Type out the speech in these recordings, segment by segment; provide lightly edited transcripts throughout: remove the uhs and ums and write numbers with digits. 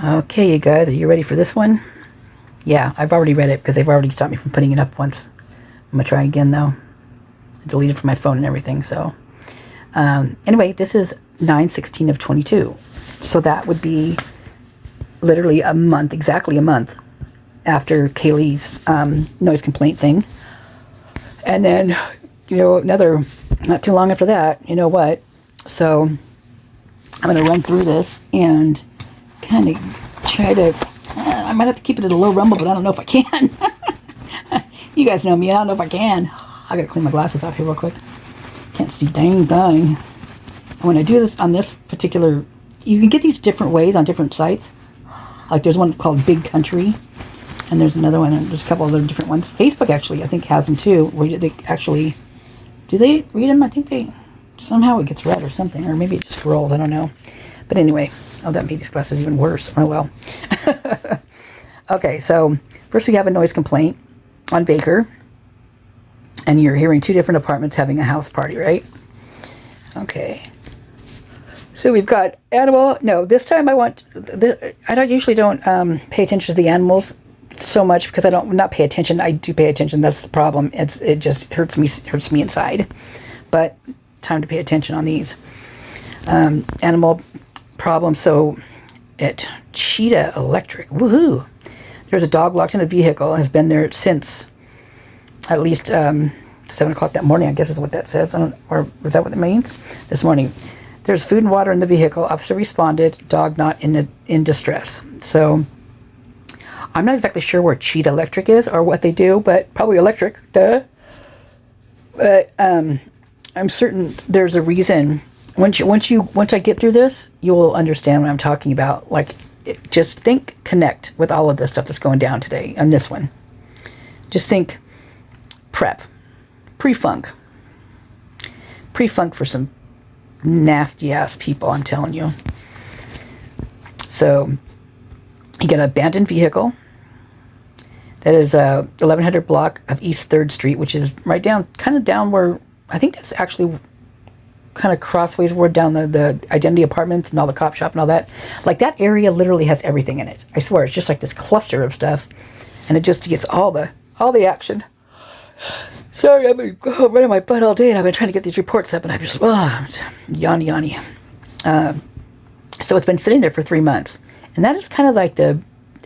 Okay, you guys, are you ready for this one? Yeah, I've already read it because they've already stopped me from putting it up once. I'm going to try again, though. I deleted from my phone and everything, so. Anyway, this is 9/16 of 22. So that would be literally a month, exactly a month, after Kaylee's noise complaint thing. And then, you know, another, not too long after that, you know what? So I'm going to run through this and kind of try to, I might have to keep it at a low rumble, but I don't know if I can. You guys know me, I don't know if I can. I gotta clean my glasses out here real quick. Can't see dang thing. When I do this on this particular, you can get these different ways on different sites. Like there's one called Big Country, and there's another one, and there's a couple other different ones. Facebook actually, I think, has them too, where they actually, do they read them? I think they, somehow it gets read or something, or maybe it just scrolls, I don't know. But anyway, oh, that made these glasses even worse. Oh well. Okay, so first we have a noise complaint on Baker, and you're hearing two different apartments having a house party, right? Okay. So we've got animal. No, this time I want. I don't usually pay attention to the animals so much because I don't not pay attention. I do pay attention. That's the problem. It just hurts me inside. But time to pay attention on these animal problems. So at Cheetah Electric, woohoo! There's a dog locked in a vehicle. Has been there since at least 7 o'clock that morning. I guess is what that says. Or is that what it means? This morning. There's food and water in the vehicle. Officer responded. Dog not in distress. So I'm not exactly sure where Cheetah Electric is or what they do, but probably electric. Duh. But I'm certain there's a reason. Once I get through this, you will understand what I'm talking about. Like, just connect with all of this stuff that's going down today on this one. Just think pre-funk for some nasty ass people, I'm telling you. So you get an abandoned vehicle that is 1100 block of East 3rd Street, which is right down, kind of down where, I think that's actually kind of crossways where down the Identity Apartments and all the cop shop and all that. Like that area literally has everything in it. I swear, it's just like this cluster of stuff, and it just gets all the action. Sorry, I've been running my butt all day, and I've been trying to get these reports up, and I've just yawny. So it's been sitting there for 3 months, and that is kind of like the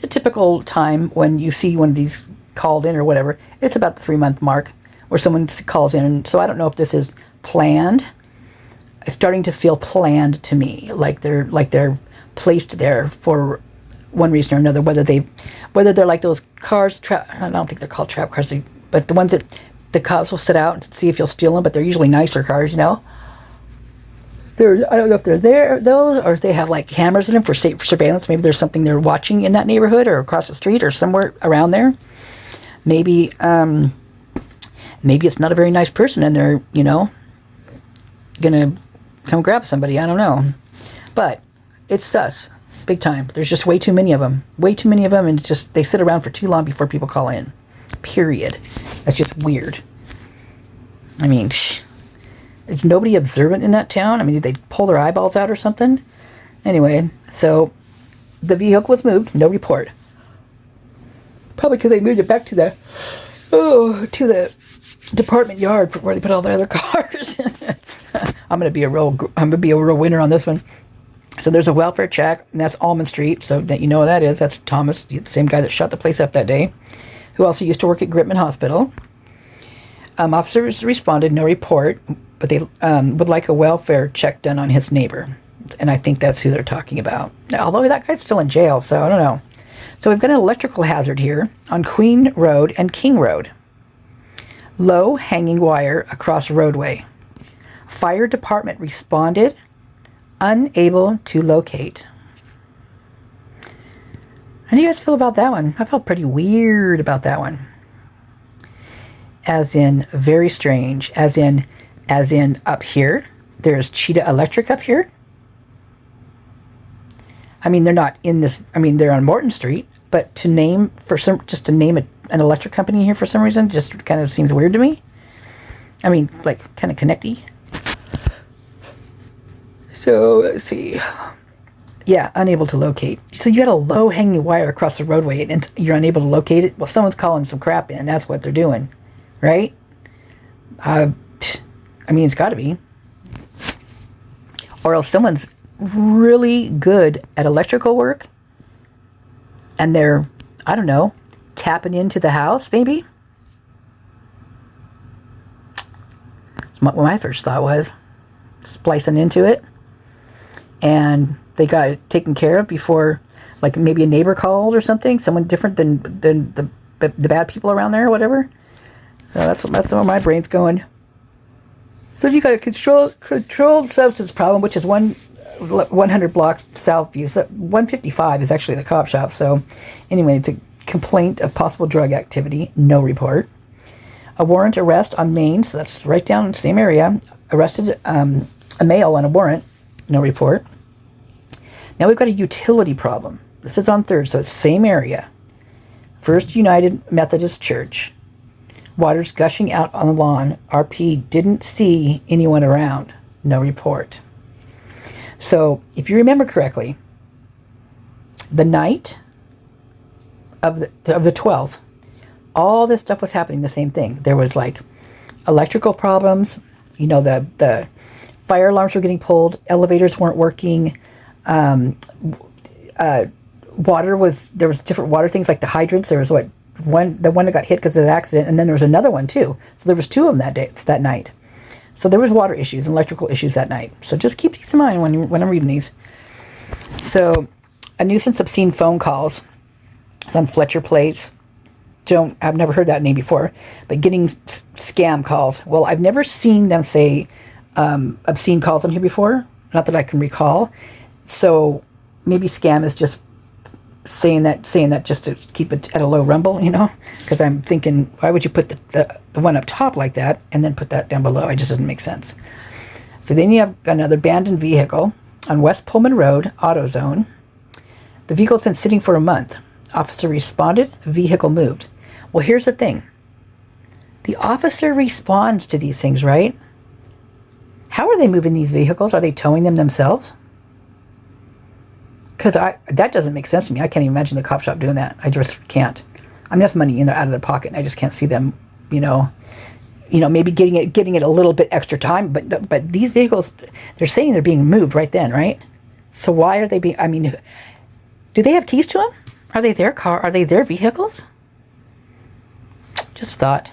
typical time when you see one of these called in or whatever. It's about the 3-month mark where someone calls in, and so I don't know if this is planned. It's starting to feel planned to me, like they're placed there for one reason or another. Whether they're like those cars, I don't think they're called trap cars, but the ones that the cops will sit out and see if you'll steal them. But they're usually nicer cars, you know. I don't know if they're there those, or if they have like cameras in them for surveillance. Maybe there's something they're watching in that neighborhood or across the street or somewhere around there. Maybe it's not a very nice person, and they're, you know, gonna come grab somebody. I don't know, but it's sus, big time. There's just way too many of them, and it's just they sit around for too long before people call in. Period. That's just weird. I mean, is nobody observant in that town? I mean, did they pull their eyeballs out or something? Anyway, so the vehicle was moved. No report. Probably because they moved it back to the department yard for where they put all the other cars. I'm gonna be a real winner on this one. So there's a welfare check, and that's Almond Street. So that you know what that is. That's Thomas, the same guy that shot the place up that day, who also used to work at Gritman Hospital. Officers responded, no report, but they would like a welfare check done on his neighbor. And I think that's who they're talking about. Now, although that guy's still in jail, so I don't know. So we've got an electrical hazard here on Queen Road and King Road. Low hanging wire across roadway. Fire department responded, unable to locate. How do you guys feel about that one? I felt pretty weird about that one. As in, very strange. As in up here, there's Cheetah Electric up here. I mean, they're not in this, I mean, they're on Morton Street, but to name an electric company here for some reason just kind of seems weird to me. I mean, like, kind of connecty. So, let's see. Yeah, unable to locate. So you had a low-hanging wire across the roadway and you're unable to locate it? Well, someone's calling some crap in. That's what they're doing, right? I mean, it's got to be. Or else someone's really good at electrical work and they're, I don't know, tapping into the house, maybe? That's what my first thought was. Splicing into it. And they got it taken care of before, like maybe a neighbor called or something, someone different than the bad people around there or whatever. So that's where my brain's going. So you got a controlled substance problem, which is 100 blocks south view. So 155 is actually the cop shop. So anyway, it's a complaint of possible drug activity, no report. A warrant arrest on Main, so that's right down in the same area. Arrested a male on a warrant, no report. Now we've got a utility problem. This is on 3rd, so it's same area. First United Methodist Church. Water's gushing out on the lawn. RP didn't see anyone around. No report. So, if you remember correctly, the night of the 12th, all this stuff was happening, the same thing. There was like electrical problems, you know, the fire alarms were getting pulled, elevators weren't working, water was, there was different water things like the hydrants. There was the one that got hit because of the accident, and then there was another one too. So there was 2 of them that night. So there was water issues and electrical issues that night. So just keep these in mind when I'm reading these. So a nuisance obscene phone calls. It's on Fletcher Place. I've never heard that name before, but getting scam calls. Well, I've never seen them say obscene calls on here before, not that I can recall. So maybe scam is just saying that just to keep it at a low rumble, you know, because I'm thinking, why would you put the one up top like that and then put that down below? It just doesn't make sense. So then you have another abandoned vehicle on West Pullman Road, AutoZone. The vehicle's been sitting for a month. Officer responded, vehicle moved. Well, here's the thing. The officer responds to these things, right? How are they moving these vehicles? Are they towing them themselves? Because that doesn't make sense to me. I can't even imagine the cop shop doing that. I just can't. I mean, that's money out of their pocket, and I just can't see them, you know, maybe getting it a little bit extra time. But these vehicles, they're saying they're being moved right then, right? So why are they being? I mean, do they have keys to them? Are they their car? Are they their vehicles? Just thought.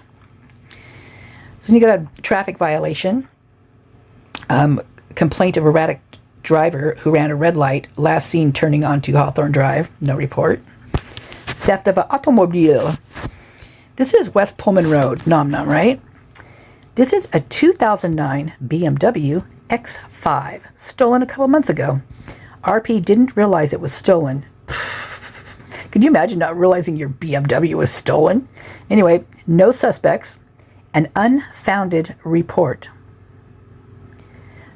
So you got a traffic violation. Complaint of erratic driver who ran a red light, last seen turning onto Hawthorne Drive, no report. Theft of an automobile. This is West Pullman Road, Nom Nom, right? This is a 2009 BMW X5, stolen a couple months ago. RP didn't realize it was stolen. Could you imagine not realizing your BMW was stolen? Anyway, no suspects, an unfounded report.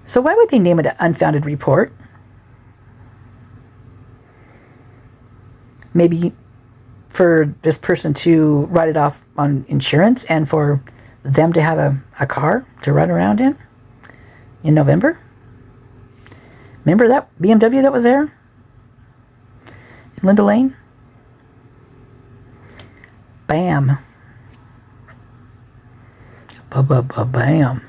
So why would they name it an unfounded report? Maybe for this person to write it off on insurance and for them to have a car to run around in November? Remember that BMW that was there? In Linda Lane? Bam. Bam.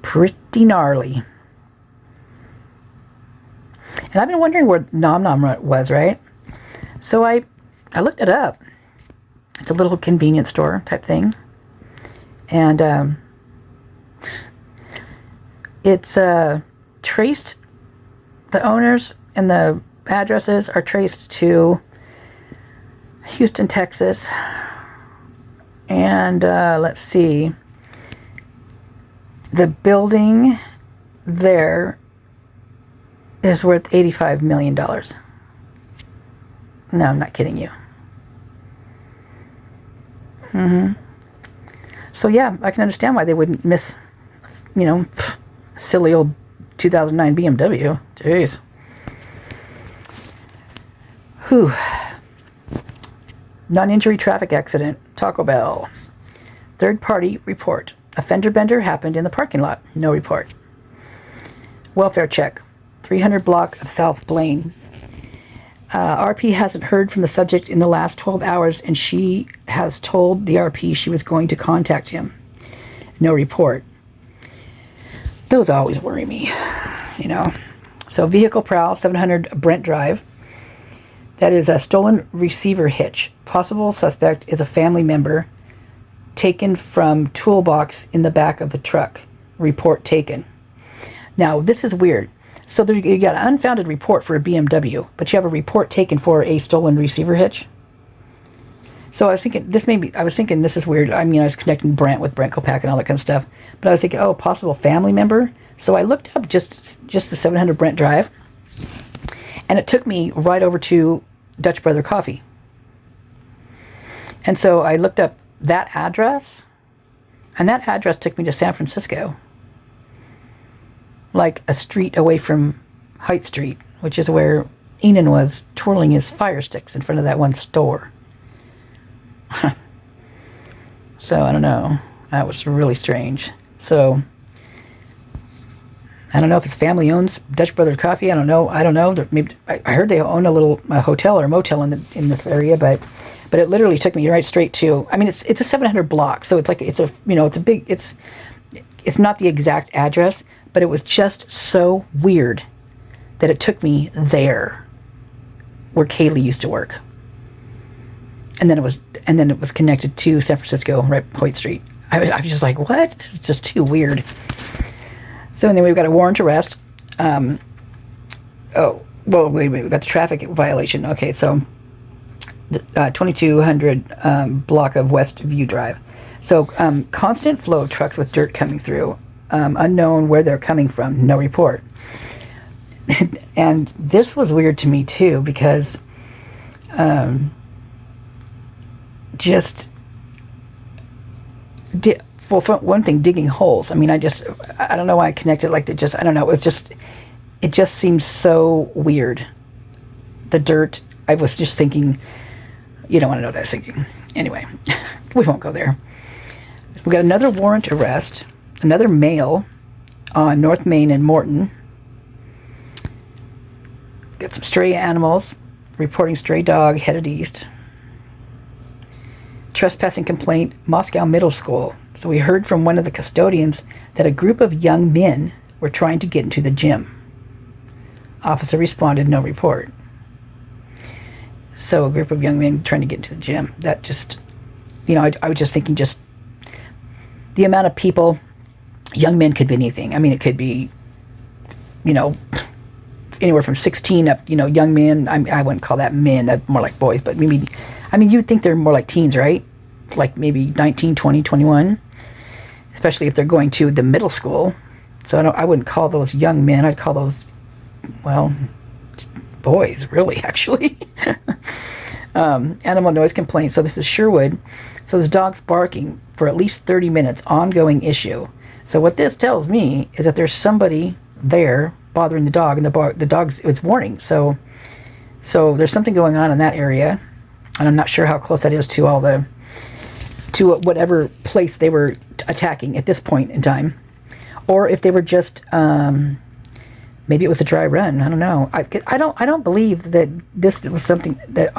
Pretty gnarly. And I've been wondering where Nom Nom was, right? So I looked it up. It's a little convenience store type thing. And it's traced, the owners and the addresses are traced to Houston, Texas. And let's see. The building there is worth $85 million. No, I'm not kidding you. So yeah, I can understand why they wouldn't miss, silly old 2009 BMW. Jeez. Whew. Non-injury traffic accident, Taco Bell. Third party report. A fender bender happened in the parking lot. No report. Welfare check. 300 block of South Blaine. RP hasn't heard from the subject in the last 12 hours, and she has told the RP she was going to contact him. No report. Those always worry me, you know. So vehicle prowl, 700 Brent Drive. That is a stolen receiver hitch. Possible suspect is a family member. Taken from toolbox in the back of the truck. Report taken. Now, this is weird. So there, you got an unfounded report for a BMW, but you have a report taken for a stolen receiver hitch. So I was thinking this is weird. I mean, I was connecting Brent with Brent Kopak and all that kind of stuff. But I was thinking, oh, possible family member. So I looked up just the 700 Brent Drive, and it took me right over to Dutch Brother Coffee. And so I looked up that address, and that address took me to San Francisco. Like a street away from Height Street, which is where Enan was twirling his fire sticks in front of that one store. So, I don't know. That was really strange. So, I don't know if his family owns Dutch Brother Coffee. I don't know. Maybe I heard they own a hotel or a motel in this area, but it literally took me right straight to. I mean, it's a 700 block, so it's not the exact address, but it was just so weird that it took me there, where Kaylee used to work, and then it was connected to San Francisco, right, Hoyt Street. I was just like, what? It's just too weird. So, and then we've got a warrant arrest. Wait, we got the traffic violation. Okay, so the 2200 block of West View Drive. So, constant flow of trucks with dirt coming through. Unknown where they're coming from. No report. And this was weird to me too, because for one thing, digging holes. I mean, I don't know why I connected like that. I don't know. It just seems so weird. The dirt. I was just thinking, you don't want to know what I was thinking. Anyway, we won't go there. We got another warrant arrest, another male on North Main and Morton. Got some stray animals, reporting stray dog headed east. Trespassing complaint, Moscow Middle School. So we heard from one of the custodians that a group of young men were trying to get into the gym. Officer responded, no report. So a group of young men trying to get into the gym. That just, I was just thinking just the amount of people, young men could be anything. I mean, it could be, anywhere from 16 up, young men. I wouldn't call that men, that's more like boys, but maybe, you'd think they're more like teens, right? Like maybe 19, 20, 21, especially if they're going to the middle school. So I wouldn't call those young men. I'd call those, boys, really, actually. Animal noise complaint. So this is Sherwood. So this dog's barking for at least 30 minutes, ongoing issue. So what this tells me is that there's somebody there bothering the dog, and the dog's, it's warning. So there's something going on in that area, and I'm not sure how close that is to whatever place they were attacking at this point in time, or if they were just maybe it was a dry run. I don't know. I don't believe that this was something that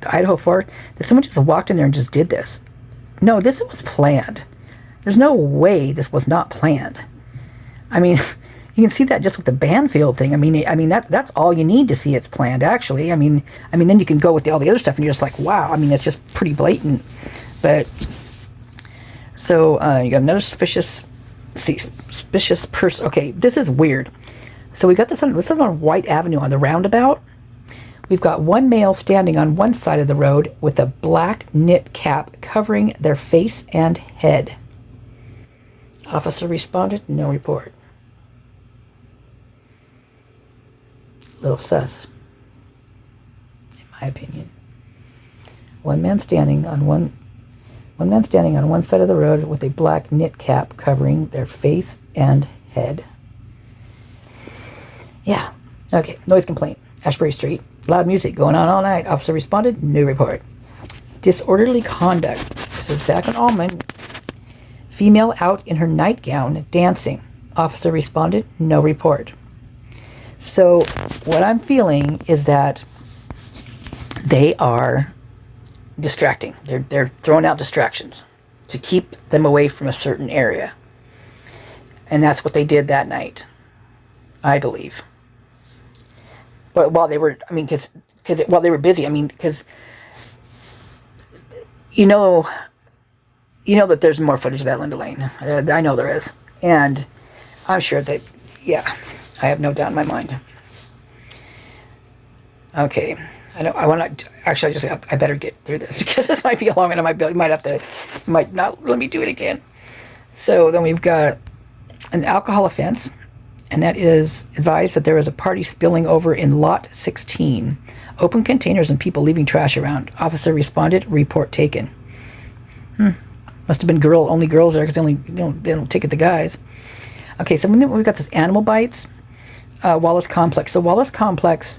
Idaho Fort, that someone just walked in there and just did this. No, this was planned. There's no way this was not planned. You can see that just with the Banfield thing. That's all you need to see it's planned, actually. Then you can go with all the other stuff and you're just like, wow. It's just pretty blatant. But so you got another suspicious person. Okay, this is weird. So we got this is on White Avenue on the Roundabout. We've got one male standing on one side of the road with a black knit cap covering their face and head. Officer responded, no report. Little sus, in my opinion. One man standing on one side of the road with a black knit cap covering their face and head. Yeah. Okay. Noise complaint. Ashbury Street. Loud music going on all night. Officer responded, no report. Disorderly conduct. This is back on Pullman. Female out in her nightgown dancing. Officer responded, no report. So what I'm feeling is that they are distracting. They're throwing out distractions to keep them away from a certain area. And that's what they did that night, I believe. But while they were, I mean, while they were busy, I mean, because you know that there's more footage of that Linda Lane. I know there is. And I'm sure that, yeah, I have no doubt in my mind. Okay. I want to, actually, I better get through this because this might be a long one. Might not let me do it again. So then we've got an alcohol offense, and that is advised that there is a party spilling over in lot 16. Open containers and people leaving trash around. Officer responded, report taken. Must have been only girls there because they don't ticket the guys. Okay, so we've got this animal bites, Wallace Complex. So Wallace Complex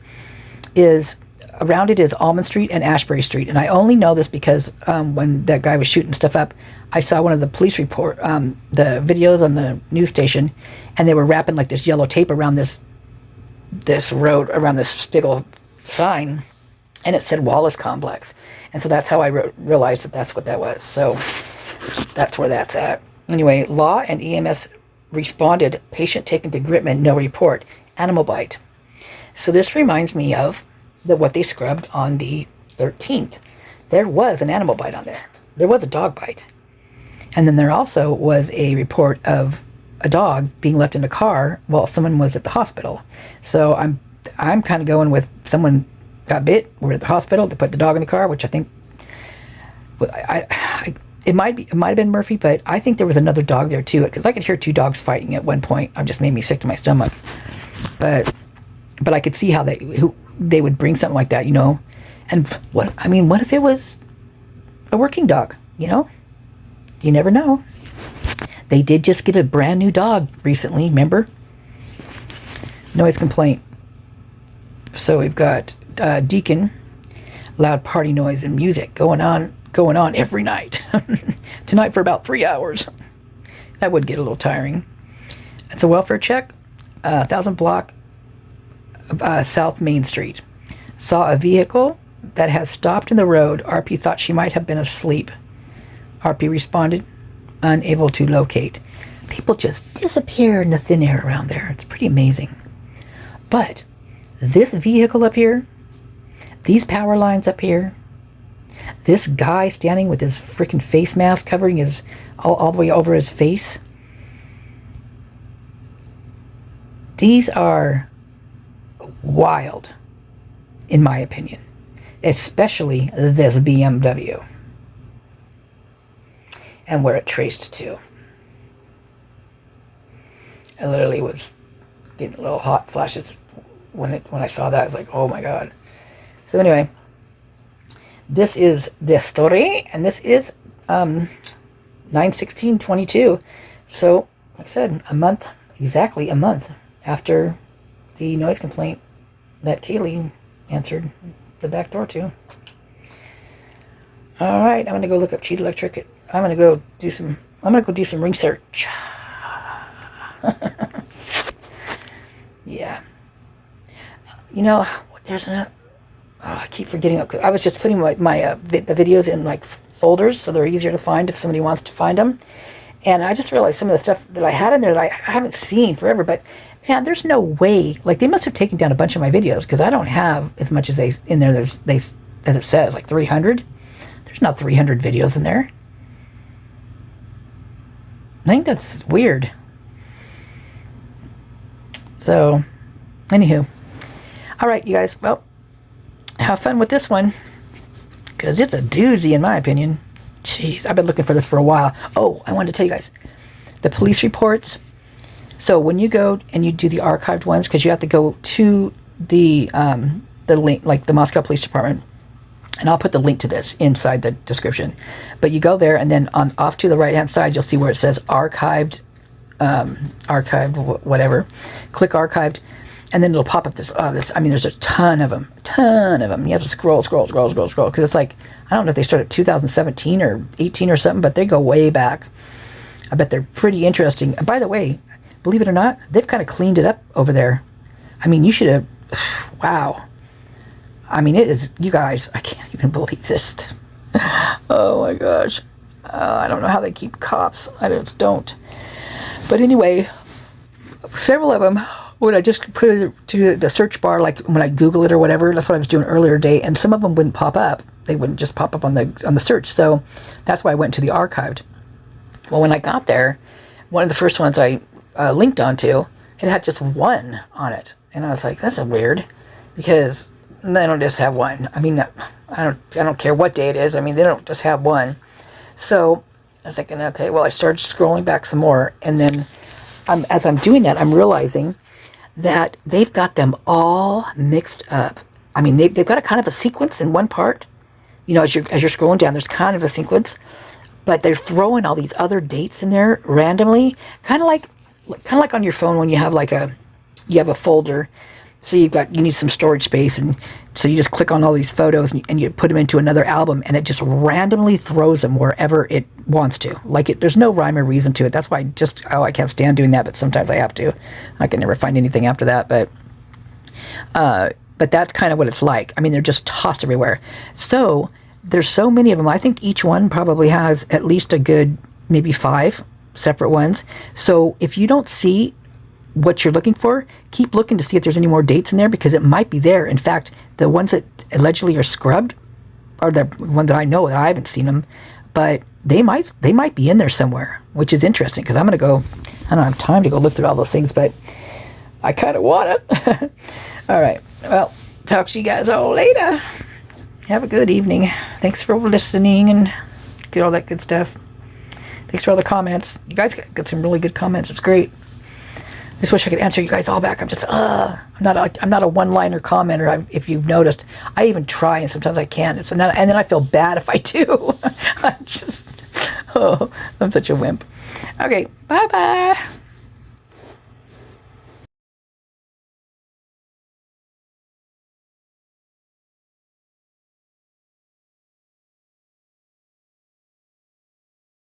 is, around it is Almond Street and Ashbury Street. And I only know this because when that guy was shooting stuff up, I saw one of the police report, the videos on the news station, and they were wrapping like this yellow tape around this road, around this big old sign, and it said Wallace Complex. And so that's how I realized that that's what that was. So that's where that's at. Anyway, law and EMS responded. Patient taken to Gritman, no report. Animal bite. So this reminds me of what they scrubbed on the 13th. There was an animal bite on there. There was a dog bite. And then there also was a report of a dog being left in a car while someone was at the hospital. So I'm kind of going with someone got bit, we're at the hospital, they put the dog in the car, which I think it might have been Murphy, but I think there was another dog there too, because I could hear two dogs fighting at one point. It just made me sick to my stomach. But I could see how they would bring something like that, And what if it was a working dog, You never know. They did just get a brand new dog recently, remember? Noise complaint. So we've got Deacon, loud party noise and music going on every night. Tonight for about 3 hours. That would get a little tiring. It's a welfare check. 1000 block South Main Street. Saw a vehicle that has stopped in the road. RP thought she might have been asleep. RP responded, unable to locate. People just disappear in the thin air around there. It's pretty amazing. But this vehicle up here, these power lines up here, this guy standing with his freaking face mask covering his all the way over his face, these are wild, in my opinion, especially this BMW and where it traced to. I literally was getting little hot flashes when I saw that. I was like, oh my god. So anyway, this is the story, and this is 9/16/22. So like I said, exactly a month after the noise complaint that Kaylee answered the back door to. All right, I'm gonna go look up Cheat Electric. I'm gonna go do some research. Yeah. There's another. I keep forgetting. I was just putting the videos in like folders so they're easier to find if somebody wants to find them. And I just realized some of the stuff that I had in there that I haven't seen forever. But man, there's no way. Like, they must have taken down a bunch of my videos because I don't have as much as in there as it says, like 300. There's not 300 videos in there. I think that's weird. So, anywho. All right, you guys. Well, have fun with this one, because it's a doozy in my opinion. Jeez, I've been looking for this for a while. Oh, I wanted to tell you guys. The police reports. So when you go and you do the archived ones, because you have to go to the link, like the Moscow Police Department, and I'll put the link to this inside the description. But you go there, and then off to the right-hand side, you'll see where it says archived, whatever. Click archived, and then it'll pop up this. I mean, there's a ton of them. You have to scroll, because it's like, I don't know if they started 2017 or 18 or something, but they go way back. I bet they're pretty interesting. And by the way, believe it or not, they've kind of cleaned it up over there. I mean, you should have, wow. I mean, it is, you guys, I can't even believe this. Oh my gosh. I don't know how they keep cops. I just don't. But anyway, several of them, when I just put it to the search bar, like when I Google it or whatever, that's what I was doing earlier today, and some of them wouldn't pop up. They wouldn't just pop up on the search. So that's why I went to the archived. Well, when I got there, one of the first ones I linked onto, it had just one on it. And I was like, that's weird, because they don't just have one. I mean, I don't care what day it is. I mean, they don't just have one. So I was thinking, okay, well, I started scrolling back some more, and then as I'm doing that, I'm realizing that they've got them all mixed up. I mean, they've got a kind of a sequence in one part. You know, as you're scrolling down, there's kind of a sequence, but they're throwing all these other dates in there randomly, kind of like on your phone when you have you have a folder. So you need some storage space, and so you just click on all these photos and you put them into another album, and it just randomly throws them wherever it wants to. There's no rhyme or reason to it. That's why I can't stand doing that, but sometimes I have to. I can never find anything after that, but that's kind of what it's like. I mean, they're just tossed everywhere. So there's so many of them. I think each one probably has at least a good maybe 5 separate ones. So if you don't see what you're looking for, keep looking to see if there's any more dates in there, because it might be there. In fact, the ones that allegedly are scrubbed are the one that I know that I haven't seen them, but they might be in there somewhere, which is interesting, because I'm going to go, I don't have time to go look through all those things, but I kind of want to. All right, well, talk to you guys all later. Have a good evening. Thanks for listening and get all that good stuff. Thanks for all the comments. You guys got some really good comments. It's great. I just wish I could answer you guys all back. I'm just, I'm not a one-liner commenter. If you've noticed, I even try, and sometimes I can't. And then I feel bad if I do. I'm such a wimp. Okay, bye-bye.